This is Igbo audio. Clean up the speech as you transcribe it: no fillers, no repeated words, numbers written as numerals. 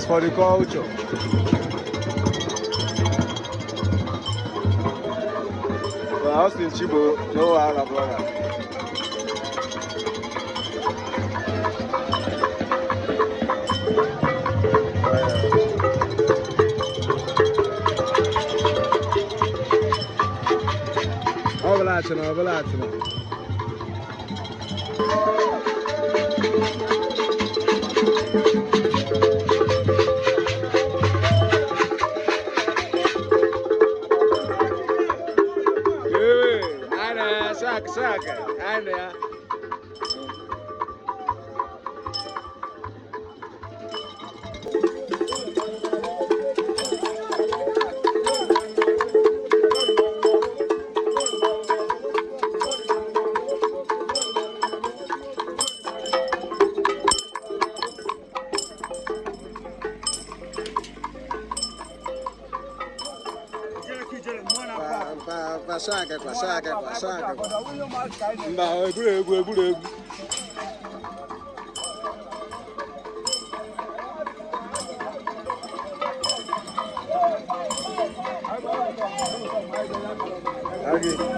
is for the culture. The house in Chibo, no other brother. Oblačeno. Saca, anda. Saca. Não, é burego. Aqui.